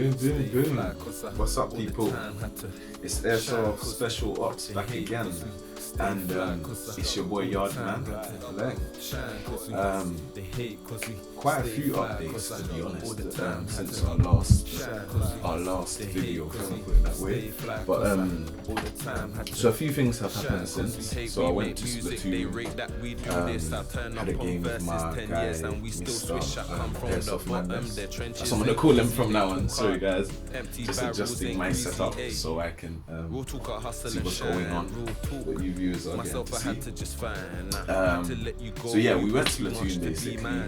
Boom, boom, boom. What's up, people? It's Airsoft Special Ops back again. And it's your boy Yardman, Leng. Quite a few updates, to be honest, since our last video, if I can put it that way. But so a few things have happened since. So I went to Splatoon, had a game with my guy, Mr. Airsoft Madness. That's what I'm gonna call him from now on. Sorry guys, just adjusting my setup so I can see what's going on, what you viewers are getting to see. So yeah, we went to Splatoon basically.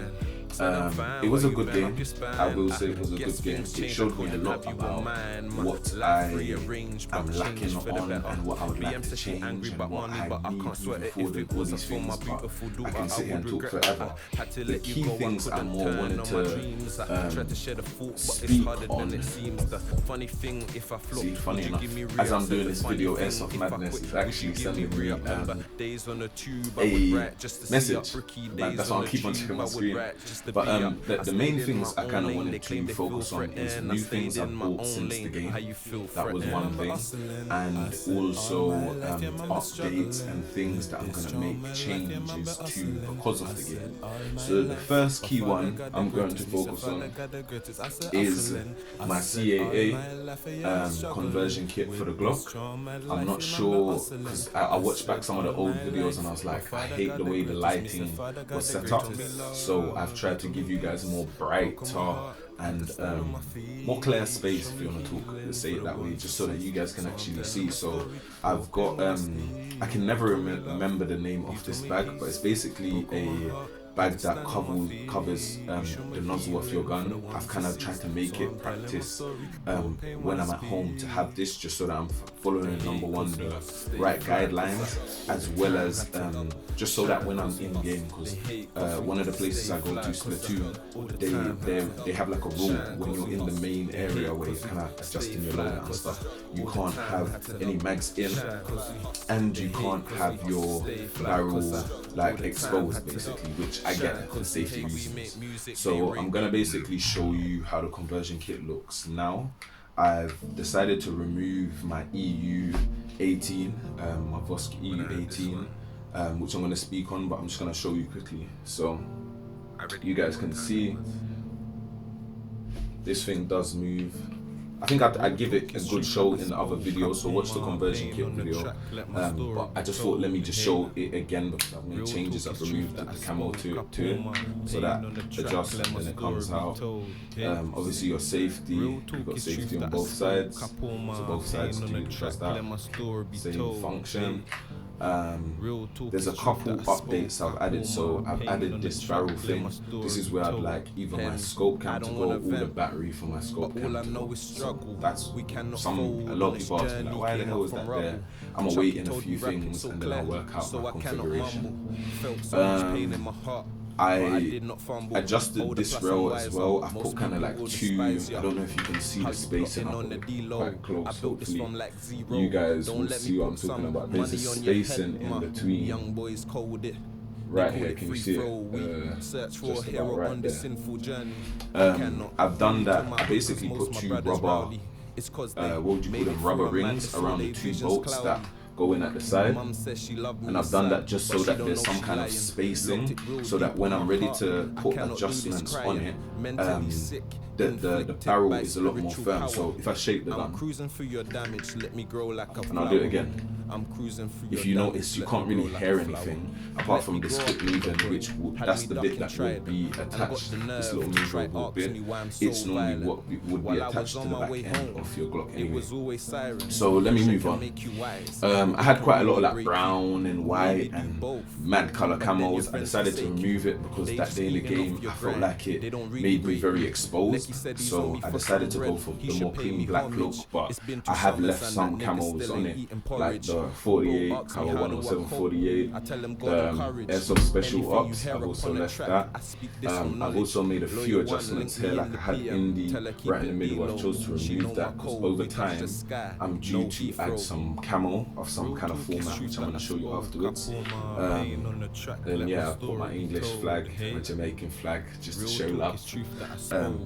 It was a good game. I will say it was a good game. It showed me a lot about what I am lacking on and what I would like to change and what I need moving forward, all these things, but I can sit here and talk forever. The key things I more wanted to speak on. See, funny enough, as I'm doing this video, Airsoft Madness is actually sending me a message. Like, that's why I keep on checking my screen. But the main things I kind of wanted to focus on is new things I've bought since the game. That was one thing, and also updates and things that I'm gonna make changes to because of the game. So the first key one I'm going to focus on is my CAA conversion kit for the Glock. I'm not sure, because I watched back some of the old videos and I was like, I hate the way the lighting was set up. So I've tried to give you guys a more brighter and more clear space, if you want to talk, let's say it that way, just so that you guys can actually see. So I've got I can never remember the name of this bag, but it's basically a bag that covers the nozzle of your gun. I've kind of tried to make it practice when I'm at home to have this, just so that I'm following, number one, the right guidelines, as well as just so that when I'm in game, because one of the places I go to, Splatoon, they have like a rule when you're in the main area where you're kind of adjusting your loadout and stuff. You can't have any mags in, and you can't have your barrel like exposed, basically, which I get for safety reasons. So I'm gonna basically show you how the conversion kit looks now. I've decided to remove my EU18, my Vosk EU18, which I'm gonna speak on, but I'm just gonna show you quickly. So you guys can see this thing does move. I think I'd give it a good show in the other video, so watch the conversion kit video. But I just thought, let me just show it again, because I've made changes. I've removed the camo to it, so that adjusts and then it comes out. Obviously your safety, you've got safety on both sides, so both sides do just that same function. There's a couple updates I've added. So I've added this barrel thing. This is where I'd like either my scope cam to go or the battery for my scope cam to go. So that's a lot of people ask me like, why the hell is that there? I'm awaiting a few things and then I'll work out my configuration. I adjusted this rail as well. I've put kind of like two, I don't know if you can see the spacing up quite close. Hopefully you guys will see what I'm talking about. There's a spacing in between right here, can you see it? Just about right there. I've done that. I basically put two rubber, what would you call them, rubber rings around the two bolts that go in at the side, and I've done that just so that there's some kind of spacing, so that when I'm ready to put adjustments on it, the barrel is a lot more firm. So if I shake the gun, and I'll do it again, if you notice, you can't really hear anything apart from this clip moving, that's the bit that will be attached, this little movable bit. It's normally what would be attached to the back end of your Glock anyway. So let me move on. I had quite a lot of like brown and white and mad color camos. I decided to remove it because that daily game, I felt like it made me very exposed. So I decided to go for the more clean black look, but I have left some camos on it, like the 48, Cover 107 48, the Airsoft Special Ops, I've also left that. I've also made a few adjustments here, like I had Indie right in the middle. I chose to remove that because over time I'm due to add some camo of some kind of format, which I'm going to show you afterwards. Then yeah, I put my English flag, my Jamaican flag, just to show love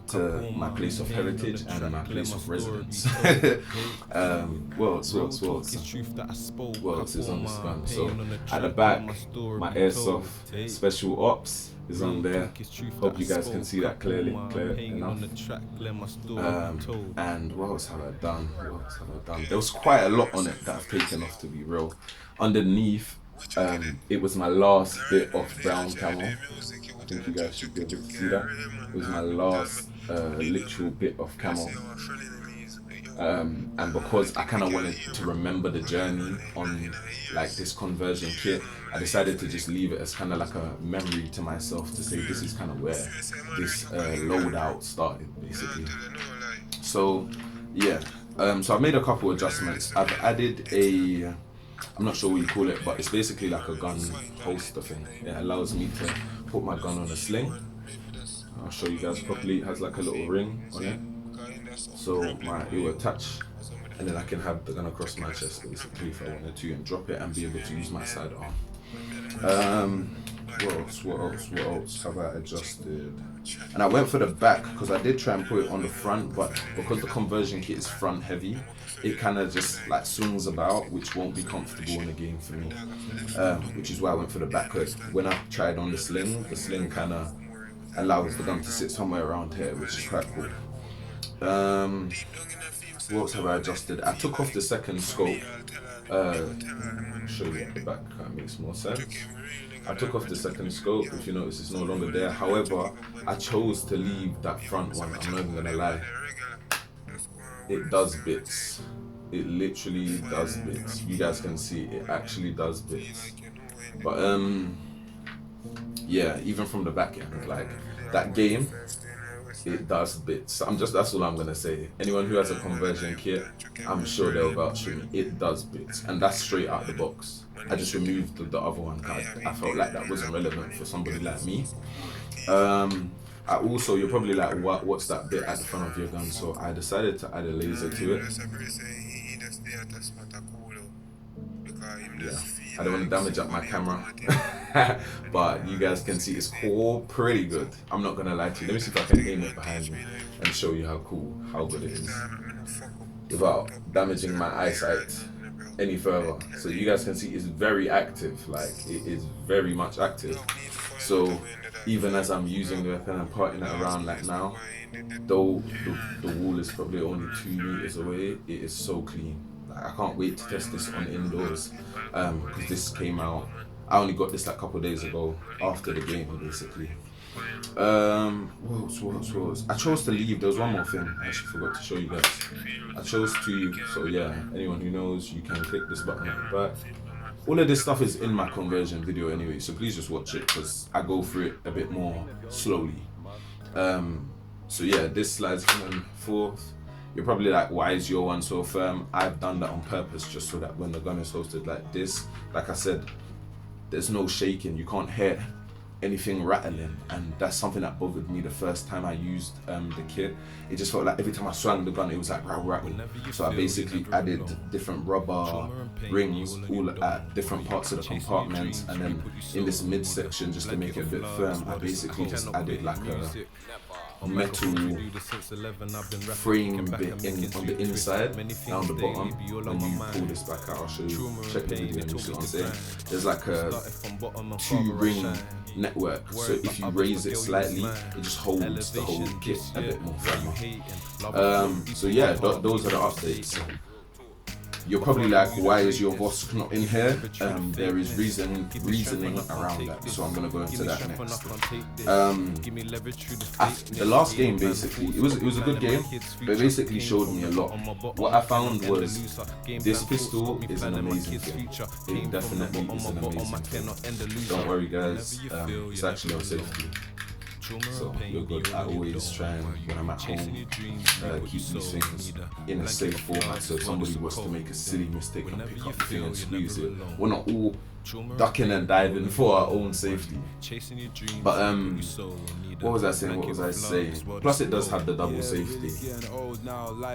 to my place of heritage and my place of residence. What else is on this gun? So at the back, my Airsoft Special Ops is on there. Hope you guys can see that clear enough. And what else have I done? There was quite a lot on it that I've taken off, to be real. Underneath, it was my last bit of brown camo. I think you guys should be able to see that. It was my last literal bit of camo. And because I kind of wanted to remember the journey on like this conversion kit, I decided to just leave it as kind of like a memory to myself to say this is kind of where this loadout started, basically. So yeah, so I've made a couple adjustments. I've added a, I'm not sure what you call it, but it's basically like a gun holster thing. It allows me to put my gun on a sling. I'll show you guys properly. It has like a little ring on it, so it will attach, and then I can have the gun across my chest basically if I wanted to, and drop it and be able to use my side arm. What else have I adjusted? And I went for the back because I did try and put it on the front, but because the conversion kit is front heavy, it kind of just like swings about, which won't be comfortable in the game for me. Which is why I went for the back. Cause when I tried on the sling kind of allows the gun to sit somewhere around here, which is quite cool. What else have I adjusted? I took off the second scope. Show you at the back, that makes more sense. I took off the second scope. If you notice, it's no longer there. However, I chose to leave that front one. I'm not even gonna lie. It does bits. It literally does bits. You guys can see it actually does bits. But yeah, even from the back end, like that game, it does bits. That's all I'm gonna say. Anyone who has a conversion kit, I'm sure they'll vouch for me. It does bits, and that's straight out the box. I just removed the other one because I felt like that wasn't relevant for somebody like me. I also, you're probably like, what's that bit at the front of your gun? So I decided to add a laser to it. Yeah, I don't want to damage up my camera, but you guys can see it's pretty good. I'm not gonna lie to you. Let me see if I can aim it behind me and show you how good it is, without damaging my eyesight any further. So you guys can see it's very active. Like, it is very much active. So even as I'm using the weapon and parting it around like now, though the wall is probably only 2 meters away, it is so clean. I can't wait to test this on indoors, because this came out, I only got this like a couple of days ago after the game basically. What else? I chose to leave, there was one more thing I actually forgot to show you guys. I chose to, so yeah, anyone who knows, you can click this button at the back. All of this stuff is in my conversion video anyway, so please just watch it because I go through it a bit more slowly. So yeah, this slides in and forth. You're probably like, why is your one so firm? I've done that on purpose just so that when the gun is hosted like this, like I said, there's no shaking, you can't hear anything rattling, and that's something that bothered me the first time I used the kit. It just felt like every time I swung the gun it was like rattle. So I basically added different rubber rings all at different parts of the compartments, and then in this midsection, just to make it a bit firm, I basically just added like a metal frame bit on the inside, down the bottom. When you pull this back out, I'll show you, check the video and you see what I'm saying. There's like a 2-ring network, so if you raise it slightly, it just holds the whole kit a bit more firm. So yeah, those are the updates. You're probably like, why is your Vosk not in here? There is reasoning around that, so I'm gonna go into that next. The last game basically, it was a good game, but it basically showed me a lot. What I found was this pistol is an amazing thing. It definitely is an amazing thing. Don't worry guys, it's actually on safety. So you're good. I always try and, when I'm at home, keep these things in a safe format, so if somebody was to make a silly mistake and pick up the thing and squeeze it, well, not all ducking and diving for our own safety. But what was I saying? Plus it does have the double safety. I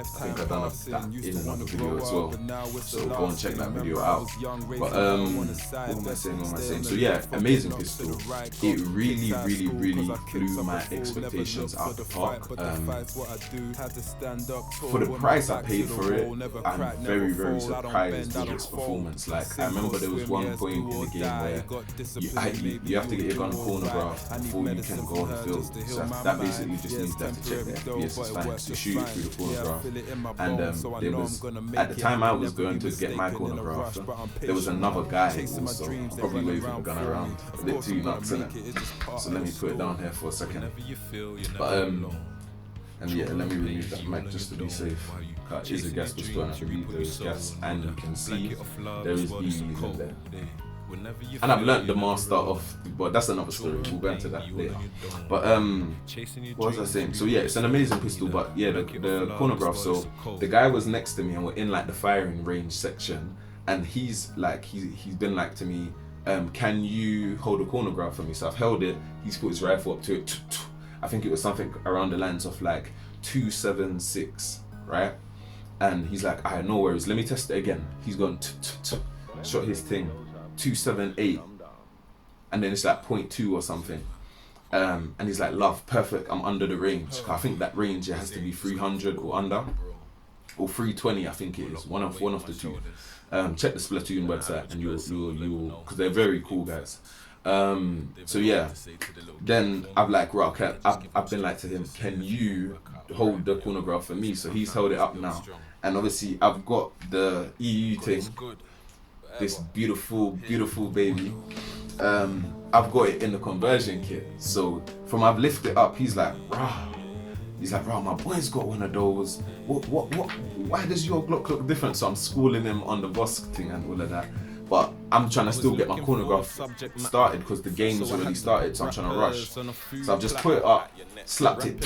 think I've done that in another video as well, so go and check that video out. But what am I saying? So yeah, amazing pistol. It really blew my expectations out the park. For the price I paid for it, I'm very surprised with its performance. Like, I remember there was one point in the game where you have to get your gun chronographed before you can go on the field. So that basically just means you have to check the FPS is fine to shoot it through the chronograph. And there was, at the time I was going to get my chronograph, there was another guy also probably waving a gun around, a bit too nuts, innit? So let me put it down here for a second. But and yeah, let me remove that mic just to be safe. Is a gas was going to read those gas, and you can see there is EUs in there. And I've learnt the master of, but that's another story. We'll go into that later. But what was I saying? So yeah, it's an amazing pistol. But yeah, the chronograph. So the guy was next to me, and we're in like the firing range section, and he's been like to me, can you hold a chronograph for me? So I've held it. He's put his rifle up to it. I think it was something around the lines of like 276, right? And he's like, alright, no worries, let me test it again. He's gone shot his thing 278, and then it's like 0.2 or something. And he's like, love, perfect, I'm under the range. I think that range, it has to be 300 or under, or 320, I think it is. One of the two. Check the Splatoon website, and you'll, because they're very cool guys. So yeah, then I'm like, right, okay, I've been like to him, can you hold the chronograph for me? So he's held it up now, and obviously I've got the EU thing, this beautiful baby. I've got it in the conversion kit. So from I've lifted it up, he's like, rah. He's like, bro, my boy's got one of those. Why does your Glock look different? So I'm schooling him on the Vosk thing and all of that. But I'm trying to still get my chronograph started because the game's already started, so I'm trying to rush. So I've just put it up, slapped it.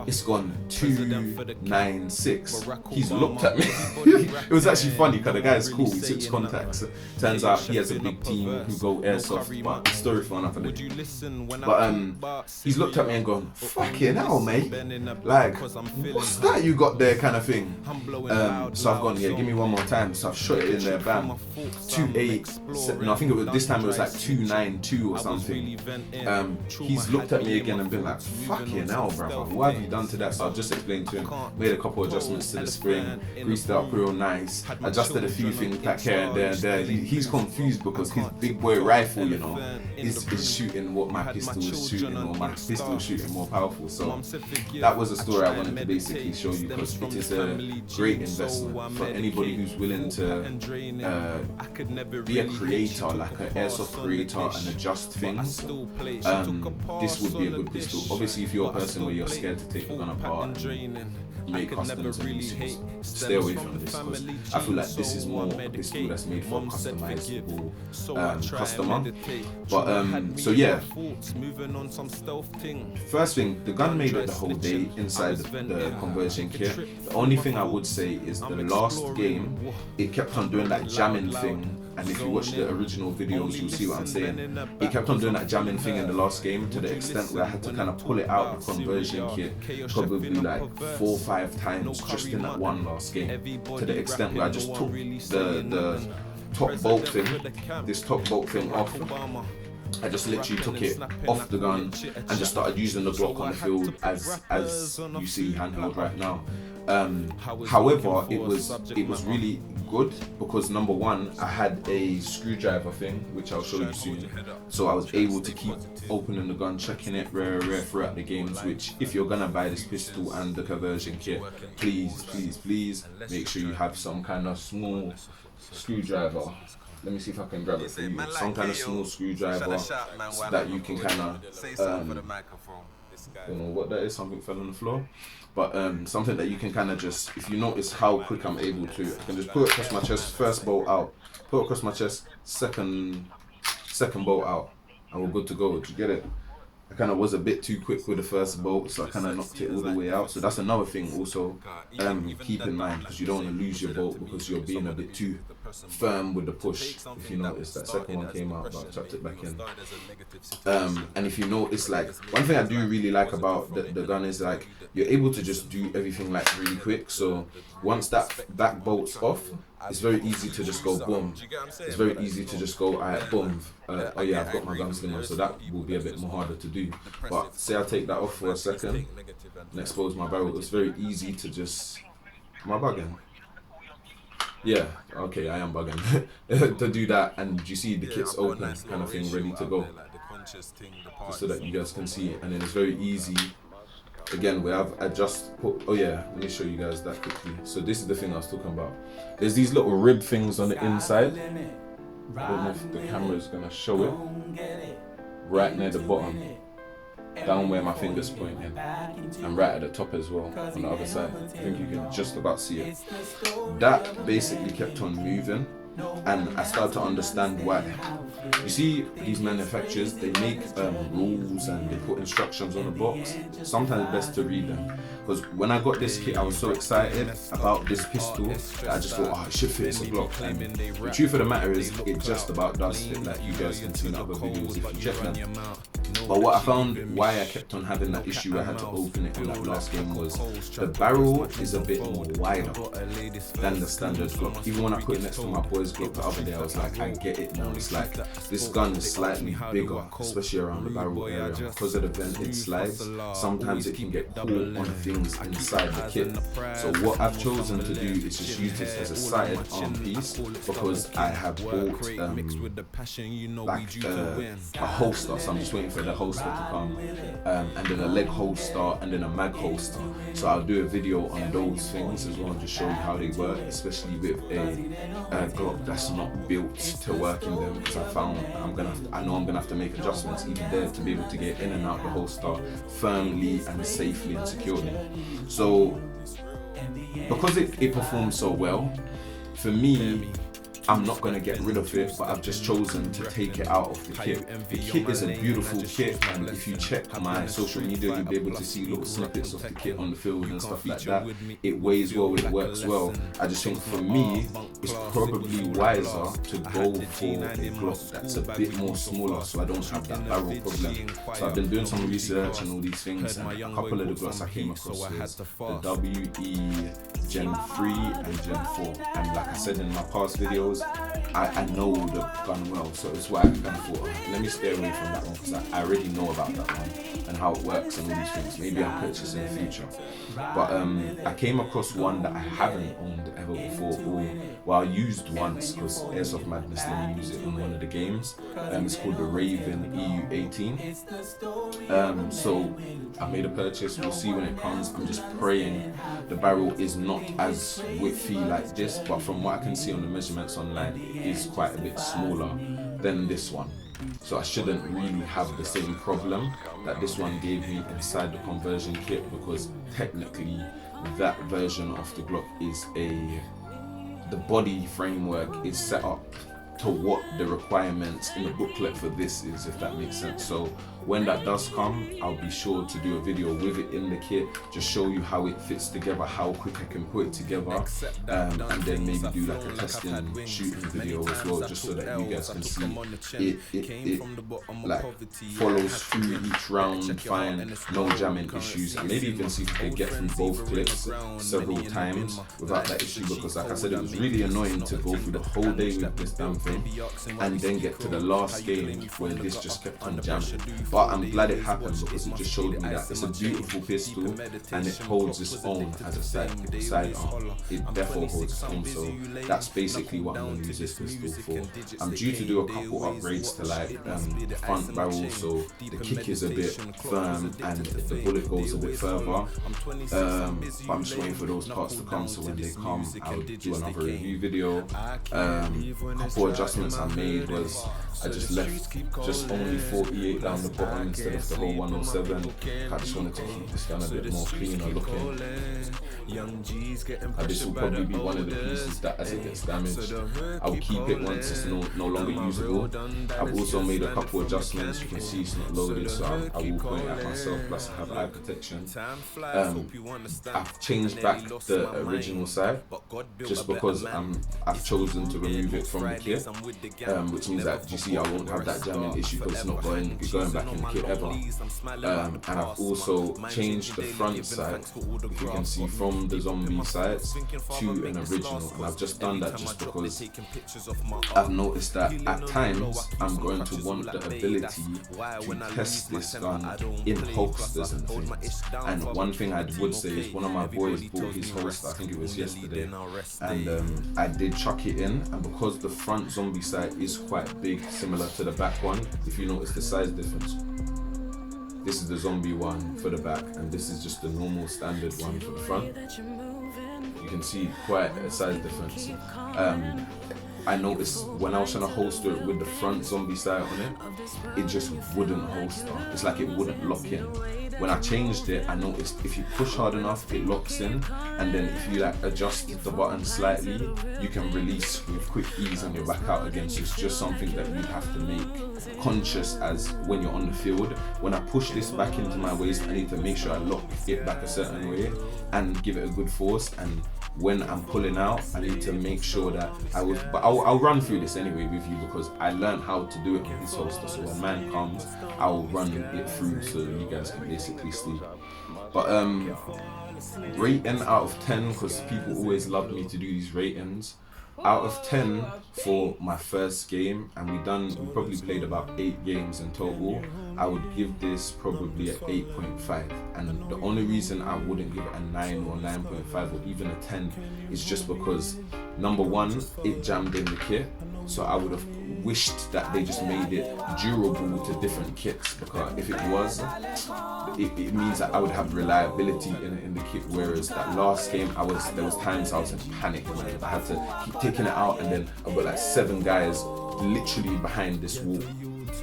It's gone 296. He's looked at me. It was actually funny because the guy's cool. We switched contacts. Turns out he has a big team who go airsoft, but story for another day. But he's looked at me and gone, fucking hell, mate. Like, what's that you got there, kind of thing. So I've gone, yeah, give me one more time. So I've shot it in there, bam. 2.8. No, I think it was this time. It was like 2.92 or something. He's looked at me again and been like, fucking hell, brother, what have you done to that? So I've just explained to him, made a couple adjustments to the spring, greased it up real nice, adjusted a few things back here and there. He's confused because his big boy rifle, you know, is shooting what my pistol is shooting, or my pistol is shooting more powerful. So that was a story I wanted to basically show you, because it is a great investment for anybody who's willing to be a creator, like an airsoft creator, and adjust things. This would be a good pistol. Obviously, if you're a person where you're scared to take the gun apart and make customs and pistols, stay away from this, because I feel like this is more a pistol that's made for a customizable customer. But so yeah, first thing, the gun made it the whole day inside the conversion kit. The only thing I would say is the last game, it kept on doing that jamming thing. And if you watch the original videos, you'll see what I'm saying. It kept on doing that jamming thing in the last game, to the extent where I had to kind of pull it out the conversion kit probably like 4 or 5 times just in that one last game. To the extent where I just took the top bolt thing, this top bolt thing off. I just literally took it off the gun and just started using the Glock on the field as you see handheld right now. However, it was really good because, number one, I had a screwdriver thing, which I'll show you soon. So I was able to keep opening the gun, checking it rare throughout the games, which, if you're gonna buy this pistol and the conversion kit, please make sure you have some kind of small screwdriver. Let me see if I can grab it for you. Some kind of small screwdriver so that you can kind of, don't know what that is, something fell on the floor. But something that you can kind of just, if you notice how quick I'm able to, I can just put it across my chest, first bolt out, put it across my chest, second bolt out, and we're good to go. Did you get it? I kind of was a bit too quick with the first bolt, so I kind of knocked it all the way out. So that's another thing also keep in mind, because you don't want to lose your bolt because you're being a bit too firm with the push. If you notice, that second one came out, but I chucked it back in. And if you notice, like, one thing I do really like about the gun is like you're able to just do everything like really quick. So once that back bolt's off, it's very easy to just go boom. It's very easy to just go, alright, boom. Oh yeah, I've got my gun sling on, so that will be a bit more harder to do. But say I take that off for a second and expose my barrel, it's very easy to just, am I bugging? Yeah, okay, I am bugging. To do that, and you see the kit's open kind of thing, ready to go. Just so that you guys can see it, and then it's very easy. Again, I just put, oh yeah, let me show you guys that quickly. So this is the thing I was talking about. There's these little rib things on the inside. I don't know if the camera's gonna show it. Right near the bottom, down where my finger's pointing, and right at the top as well, on the other side. I think you can just about see it. That basically kept on moving, and I started to understand why. You see, these manufacturers, they make rules and they put instructions on the box. Sometimes it's best to read them. Because when I got this kit, I was so excited about this pistol that I just thought, oh, it should fit as a Glock. And the truth of the matter is, it just about does fit, like you guys can see in other videos if you check them. But what I found, why I kept on having that issue, I had to open it in that last game, was the barrel is a bit more wider than the standard Glock. Even when I put it next to my boy's Glock the other day, I was like, I get it now. It's like, this gun is slightly bigger, especially around the barrel area. Because of the vented slides, sometimes it can get caught on things inside the kit. So what I've chosen to do is just use this as a side arm piece, because I have bought like a holster, so I'm just waiting for the holster to come, and then a leg holster, and then a mag holster. So I'll do a video on those things as well, and just show you how they work, especially with a Glock that's not built to work in them, because I found I know I'm gonna have to make adjustments even there to be able to get in and out the holster firmly and safely and securely. So because it performs so well, for me, I'm not going to get rid of it, but I've just chosen to take it out of the kit. The kit is a beautiful kit, and if you check my social media, you'll be able to see little snippets of the kit on the field and stuff like that. It weighs well, it works well. I just think for me, it's probably wiser to go for a Glock that's a bit more smaller, so I don't have that barrel problem. So I've been doing some research and all these things, and a couple of the Glocks I came across was the WE Gen 3 and Gen 4. And like I said in my past videos, I know the gun well, so it's why I kind of thought, let me stay away from that one, because I already know about that one and how it works and all these things. Maybe I'll purchase in the future. But I came across one that I haven't owned ever before, I used once, because Airsoft Madness let me use it in one of the games. It's called the Raven EU18. So I made a purchase, we'll see when it comes. I'm just praying the barrel is not as widthy like this, but from what I can see on the measurements online, it is quite a bit smaller than this one. So I shouldn't really have the same problem that this one gave me inside the conversion kit, because technically that version of the Glock is the body framework is set up to what the requirements in the booklet for this is, if that makes sense. So when that does come, I'll be sure to do a video with it in the kit, just show you how it fits together, how quick I can put it together, and then maybe do like a testing shooting video as well, just so that you guys can see it like follows through each round fine, no jamming issues, and maybe even see if we can get through both clips several times without that issue, because like I said, it was really annoying to go through the whole day with this damn thing and then get to the last game where this just kept on jamming. But I'm glad it happened, because it just showed me that it's a beautiful pistol and it holds its own as a side arm. It therefore holds its own, so that's basically what I'm going to use this pistol for. I'm due to do a couple upgrades to like front barrel, so the kick is a bit firm and the bullet goes a bit further. But I'm just waiting for those parts to come, so when they come, I'll do another review video. A couple adjustments I made was I just left just only 48 down the bottom instead of the whole 107. I just wanted to keep this gun a bit more cleaner looking. This will probably be one of the pieces that as it gets damaged, I'll keep it once it's no longer usable. I've also made a couple adjustments. You can see it's not loaded, so I will point it at myself, plus I have eye protection. I've changed back the original side just because I've chosen to remove it from the kit, which means that you see I won't have that jamming issue because it's not going back in the kit ever. And I've also changed the front side, if you can see, from the zombie sides to an original, and I've just done that just because I've noticed that at times I'm going to want the ability to test this gun in holsters and things. And one thing I would say is one of my boys bought his holster, I think it was yesterday, and I did chuck it in, and because the front zombie sight is quite big, similar to the back one, if you notice the size difference, this is the zombie one for the back, and this is just the normal standard one for the front. You can see quite a size difference. I noticed when I was trying to holster it with the front zombie sight on it, it just wouldn't holster. It's like it wouldn't lock in. When I changed it, I noticed if you push hard enough, it locks in, and then if you like adjust the button slightly, you can release with quick ease and you're back out again. So it's just something that you have to make conscious as when you're on the field. When I push this back into my waist, I need to make sure I lock it back a certain way and give it a good force, and when I'm pulling out, I need to make sure that I'll run through this anyway with you because I learned how to do it with this holster, so when man comes, I'll run it through so you guys can basically see. But rating out of 10, because people always love me to do these ratings. Out of 10 for my first game, and we probably played about 8 games in total, I would give this probably an 8.5. And the only reason I wouldn't give it a 9 or 9.5 or even a 10 is just because, number one, it jammed in the kit, so I would have wished that they just made it durable to different kits, because if it was, it means that I would have reliability in the kit, whereas that last game there was times I was in panic, man. I had to keep taking it out, and then I've got like 7 guys literally behind this wall.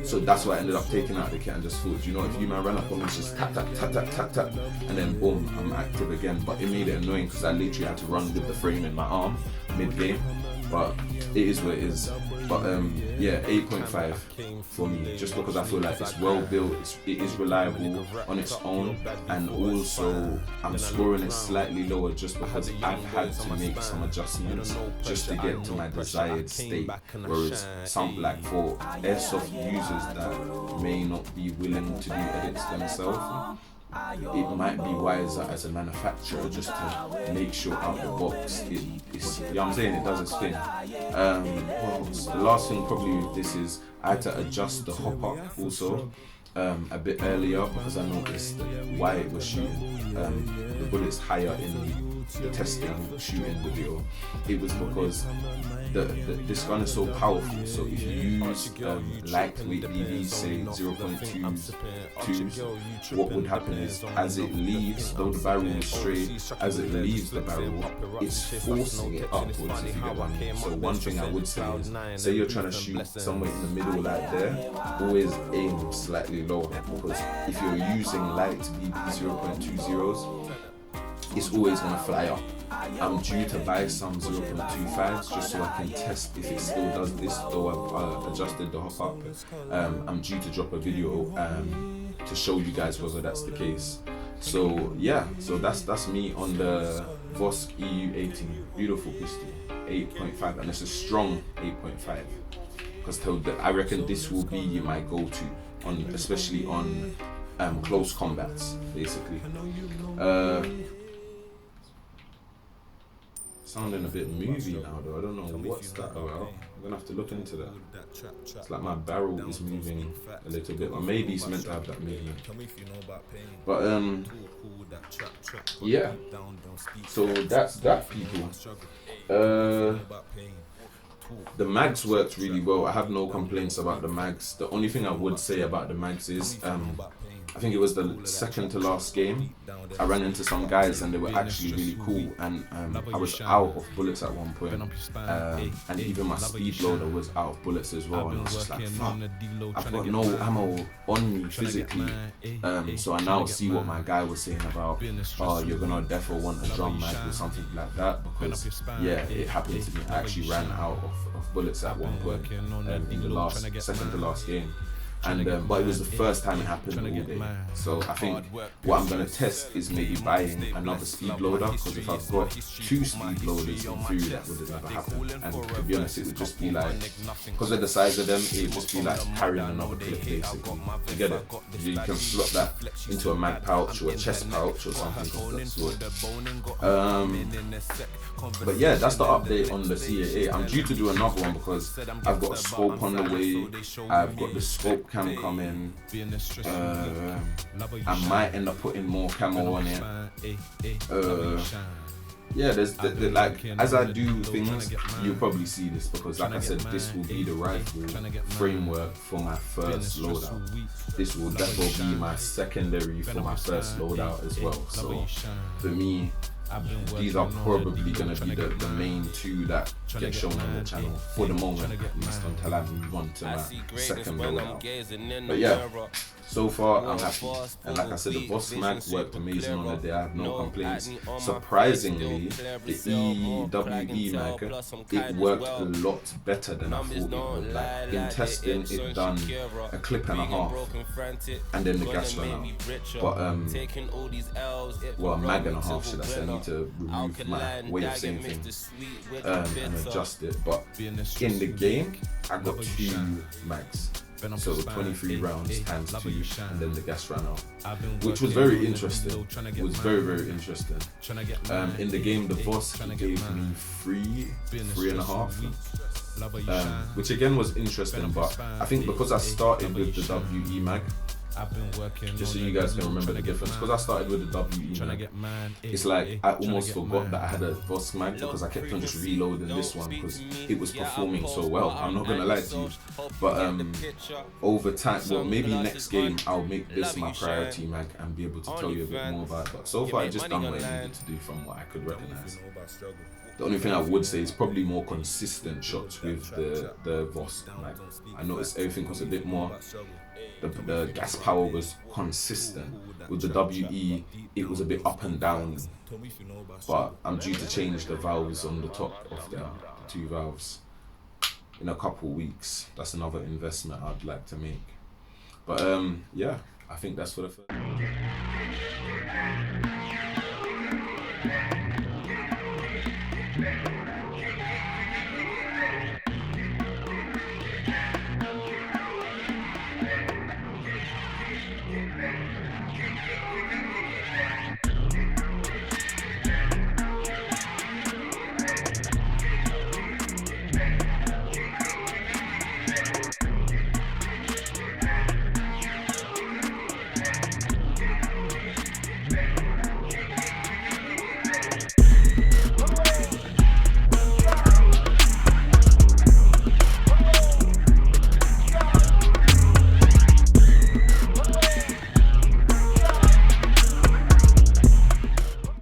So that's why I ended up taking out the kit and just thought, you know, if you man run up on me, it's just tap, tap, tap, tap, tap, tap, and then boom, I'm active again. But it made it annoying because I literally had to run with the frame in my arm mid-game. But it is what it is. But yeah, 8.5 for me, just because I feel like it's well built, it is reliable on its own, and also I'm scoring it slightly lower just because I've had to make some adjustments just to get to my desired state. Whereas some, like for Airsoft users that may not be willing to do edits themselves, it might be wiser as a manufacturer just to make sure out the box it's, you know what I'm saying, it does its thing. Well, the last thing probably with this is I had to adjust the hop up also a bit earlier because I noticed why it was shooting the bullets higher in the testing shooting video. It was because this gun is so powerful, so if you use lightweight BBs, say 0.2, what would happen is as it leaves, though the barrel is straight, as it leaves the barrel, it's forcing it upwards, if you get what I mean. So one thing I would say is, say you're trying to shoot somewhere in the middle like there, always aim slightly lower, because if you're using light BB 0.20s, it's always going to fly up. I'm due to buy some 0.25s just so I can test if it still does this, though I've adjusted the hop up. I'm due to drop a video to show you guys whether that's the case. So yeah, so that's me on the Vosk EU18. Beautiful pistol, 8.5, and it's a strong 8.5. Because I reckon this will be my go-to, especially on close combats, basically. Sounding a bit movie now though, I don't know what's that about. I'm gonna have to look into that. It's like my barrel is moving a little bit, or maybe it's meant to have that movement. But yeah, so that's that, people. the mags worked really well. I have no complaints about the mags. The only thing I would say about the mags is, I think it was the second to last game, I ran into some guys and they were actually really cool, and I was out of bullets at one point, and even my speed loader was out of bullets as well, and I was just like, fuck, I've got no ammo on me physically. So I now see what my guy was saying about, oh, you're gonna definitely want a drum mag or something like that, because yeah, it happened to me. I actually ran out of bullets at one point in the second to last game. And but it was the first time it happened all day. So I think what I'm gonna test is maybe buying another speed loader, because if I've got 2 speed loaders in theory, that would have never happened. And to be honest, it would just be like, because of the size of them, it would just be like carrying another clip basically. You get it? You can slot that into a mag pouch or a chest pouch or something of that sort. But yeah, that's the update on the CAA. I'm due to do another one because I've got a scope on the way. I've got the scope cam coming. I might end up putting more camo on it. Yeah, there's like, as I do things, you'll probably see this, because like I said, this will be the rifle framework for my first loadout. This will definitely be my secondary for my first loadout as well. So for me, these are probably going to be the main 2 that get shown on the channel for the moment, at least until I move on to my second loadout. But yeah, so far I'm happy, and like I said, the Boss mag worked amazing on the day. I have no complaints. Surprisingly, the EWE mag, it worked a lot better than I thought it would. Like, in testing, it done a clip and a half, and then the gas ran out. But well, a mag and a half, should I say. I need to remove my way of saying things and adjust it. But in the game, I got 2 mags. So 23 rounds times 2, and then the gas ran out, which was very interesting. It was very, very interesting. In the game, the boss gave me 3.5, which again was interesting. But I think because I started with the WE mag, just so you guys can remember the difference, because I started with the WE mag, it's like I almost forgot that I had a Boss mag, because I kept on just reloading this one because it was performing so well. I'm not gonna lie to you, but over time, well, maybe next game I'll make this my priority mag and be able to tell you a bit more about it. But so far, I just done what I needed to do from what I could recognize. The only thing I would say is probably more consistent shots with the Voss mag. I noticed everything was a bit more. The gas power was consistent. With the WE, it was a bit up and down. But I'm due to change the valves on the top of the 2 valves in a couple weeks. That's another investment I'd like to make. But yeah, I think that's for the first.